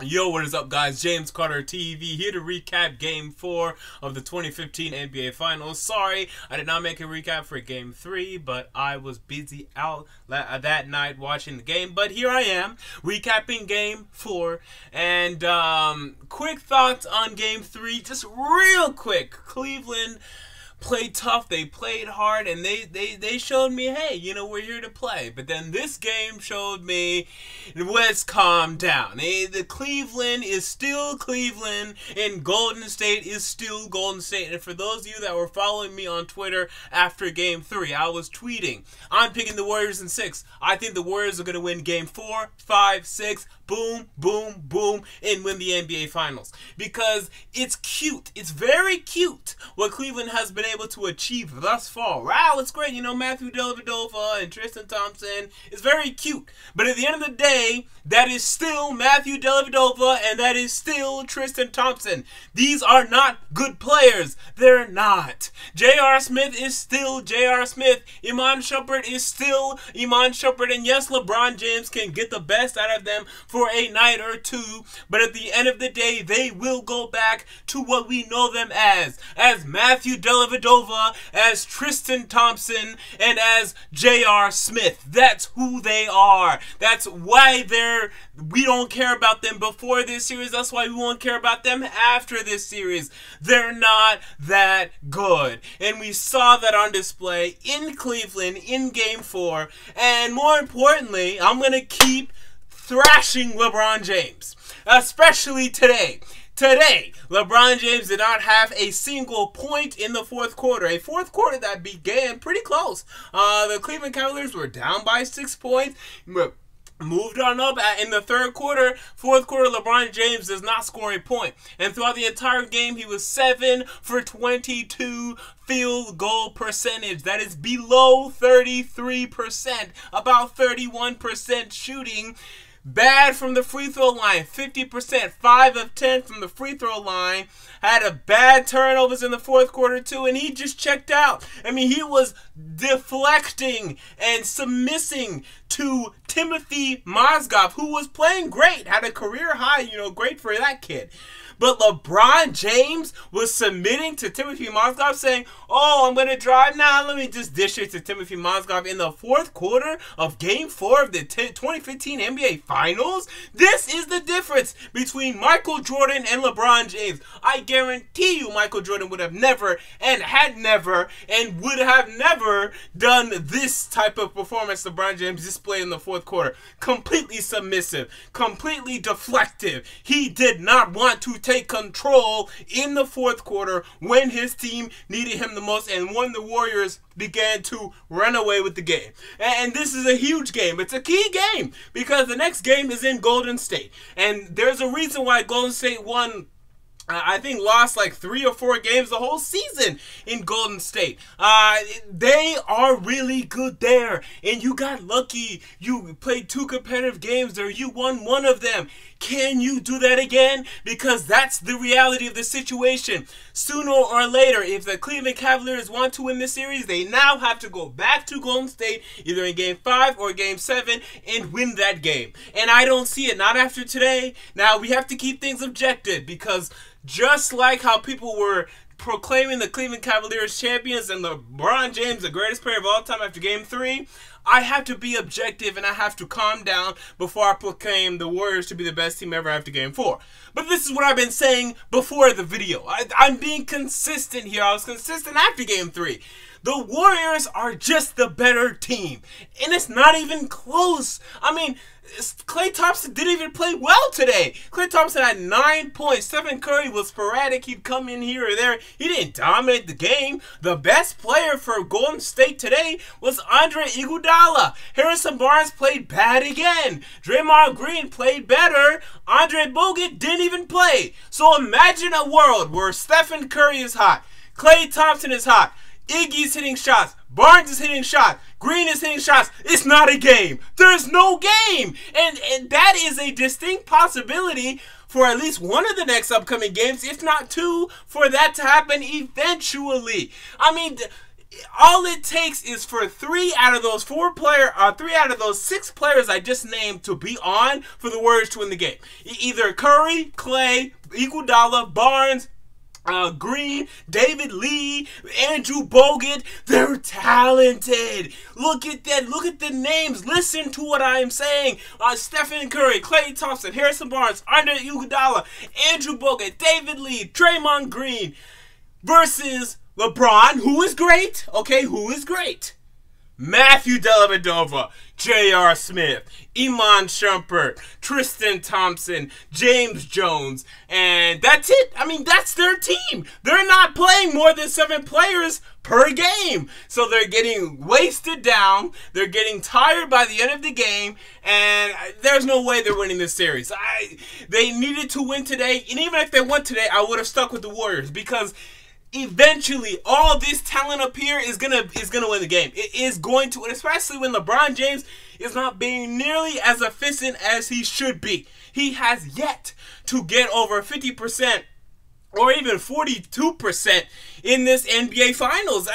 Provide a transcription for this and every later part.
Yo, what is up, guys? James Carter TV here to recap Game 4 of the 2015 NBA Finals. Sorry, I did not make a recap for Game 3, but I was busy out that night watching the game. But here I am, recapping Game 4. And quick thoughts on Game 3, just real quick. Cleveland played tough, they played hard, and they showed me, hey, you know, we're here to play. But then this game showed me, let's calm down. The Cleveland is still Cleveland, and Golden State is still Golden State. And for those of you that were following me on Twitter after Game 3, I was tweeting, I'm picking the Warriors in 6. I think the Warriors are going to win Game 4, 5, 6, boom, boom, boom, and win the NBA Finals. Because it's cute. It's very cute what Cleveland has been able to achieve thus far. Wow, it's great. You know, Matthew Dellavedova and Tristan Thompson is very cute. But at the end of the day, that is still Matthew Dellavedova and that is still Tristan Thompson. These are not good players. They're not. J.R. Smith is still J.R. Smith. Iman Shumpert is still Iman Shumpert. And yes, LeBron James can get the best out of them for a night or two. But at the end of the day, they will go back to what we know them as Matthew Dellavedova, as Tristan Thompson, and as J.R. Smith. That's who they are. That's why we don't care about them before this series. That's why we won't care about them after this series. They're not that good. And we saw that on display in Cleveland in Game 4. And more importantly, I'm going to keep thrashing LeBron James, especially today. Today, LeBron James did not have a single point in the fourth quarter. A fourth quarter that began pretty close. The Cleveland Cavaliers were down by 6 points. Moved on up in the third quarter. Fourth quarter, LeBron James does not score a point. And throughout the entire game, he was 7 for 22 field goal percentage. That is below 33%. About 31% shooting. Bad from the free throw line, 50%, 5 of 10 from the free throw line. Had a bad turnovers in the fourth quarter too, and he just checked out. I mean, he was deflecting and submissing to Timothy Mozgov, who was playing great, had a career high, you know, great for that kid. But LeBron James was submitting to Timothy Mozgov, saying, oh, I'm going to drive now. Let me just dish it to Timothy Mozgov in the fourth quarter of Game 4 of the 2015 NBA Finals. This is the difference between Michael Jordan and LeBron James. I guarantee you Michael Jordan would have never and had never and would have never done this type of performance LeBron James displayed in the fourth quarter. Completely submissive, completely deflective. He did not want to take control in the fourth quarter when his team needed him the most and when the Warriors began to run away with the game. And this is a huge game. It's a key game because the next game is in Golden State. And there's a reason why Golden State won, I think, lost like 3 or 4 games the whole season in Golden State. They are really good there. And you got lucky. You played 2 competitive games there. You won 1 of them. Can you do that again? Because that's the reality of the situation. Sooner or later, if the Cleveland Cavaliers want to win this series, they now have to go back to Golden State, either in Game 5 or Game 7, and win that game. And I don't see it, not after today. Now, we have to keep things objective, because just like how people were proclaiming the Cleveland Cavaliers champions and LeBron James the greatest player of all time after Game 3, I have to be objective and I have to calm down before I proclaim the Warriors to be the best team ever after Game 4. But this is what I've been saying before the video. I'm being consistent here. I was consistent after Game 3. The Warriors are just the better team. And it's not even close. I mean, Klay Thompson didn't even play well today. Klay Thompson had 9 points. Stephen Curry was sporadic. He'd come in here or there. He didn't dominate the game. The best player for Golden State today was Andre Iguodala. Harrison Barnes played bad again. Draymond Green played better. Andre Bogut didn't even play. So imagine a world where Stephen Curry is hot. Klay Thompson is hot. Iggy's hitting shots. Barnes is hitting shots. Green is hitting shots. It's not a game. There's no game. And that is a distinct possibility for at least one of the next upcoming games, if not 2, for that to happen eventually. I mean, All it takes is for three out of those 6 players I just named to be on for the Warriors to win the game. Either Curry, Clay, Iguodala, Barnes, Green, David Lee, Andrew Bogut. They're talented. Look at that. Look at the names. Listen to what I am saying. Stephen Curry, Klay Thompson, Harrison Barnes, Andre Iguodala, Andrew Bogut, David Lee, Draymond Green versus LeBron, who is great. Okay, who is great? Matthew Dellavedova, J.R. Smith, Iman Shumpert, Tristan Thompson, James Jones, and that's it. I mean, that's their team. They're not playing more than 7 players per game. So they're getting wasted down. They're getting tired by the end of the game, and there's no way they're winning this series. They needed to win today, and even if they won today, I would have stuck with the Warriors because eventually all this talent up here is gonna win the game. It is going to, and especially when LeBron James is not being nearly as efficient as he should be. He has yet to get over 50% or even 42% in this NBA Finals.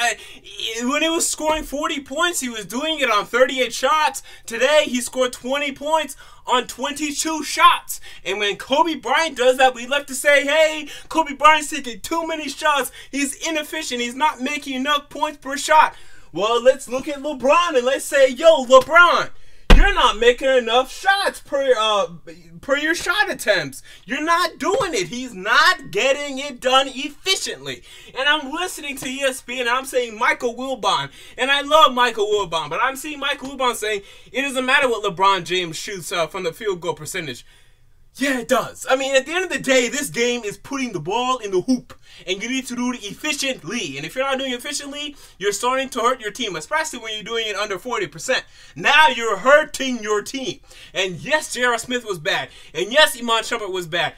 When he was scoring 40 points, he was doing it on 38 shots. Today, he scored 20 points on 22 shots. And when Kobe Bryant does that, we love to say, hey, Kobe Bryant's taking too many shots. He's inefficient. He's not making enough points per shot. Well, let's look at LeBron and let's say, yo, LeBron, you're not making enough shots per your shot attempts. You're not doing it. He's not getting it done efficiently. And I'm listening to ESPN and I'm saying Michael Wilbon. And I love Michael Wilbon, but I'm seeing Michael Wilbon saying it doesn't matter what LeBron James shoots from the field goal percentage. Yeah, it does. I mean, at the end of the day, this game is putting the ball in the hoop. And you need to do it efficiently. And if you're not doing it efficiently, you're starting to hurt your team, especially when you're doing it under 40%. Now you're hurting your team. And yes, J.R. Smith was bad. And yes, Iman Shumpert was bad.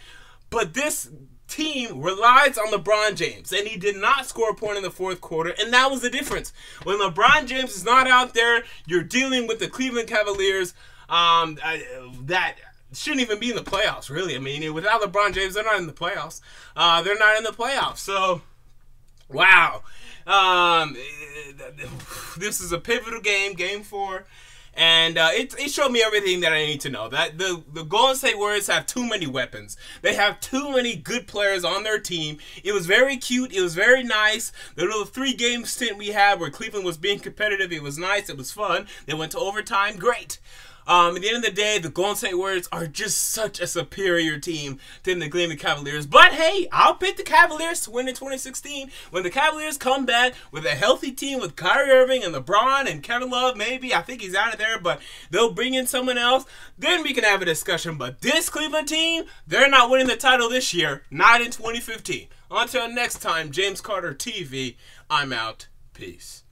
But this team relies on LeBron James. And he did not score a point in the fourth quarter. And that was the difference. When LeBron James is not out there, you're dealing with the Cleveland Cavaliers that shouldn't even be in the playoffs, really. I mean, without LeBron James, they're not in the playoffs. They're not in the playoffs. So, wow. This is a pivotal game, Game 4. And it showed me everything that I need to know. That the Golden State Warriors have too many weapons. They have too many good players on their team. It was very cute. It was very nice. The little 3-game stint we had where Cleveland was being competitive, it was nice. It was fun. They went to overtime. Great. At the end of the day, the Golden State Warriors are just such a superior team than the Cleveland Cavaliers. But hey, I'll pick the Cavaliers to win in 2016. When the Cavaliers come back with a healthy team with Kyrie Irving and LeBron and Kevin Love, maybe. I think he's out of there, but they'll bring in someone else. Then we can have a discussion. But this Cleveland team, they're not winning the title this year. Not in 2015. Until next time, James Carter TV, I'm out. Peace.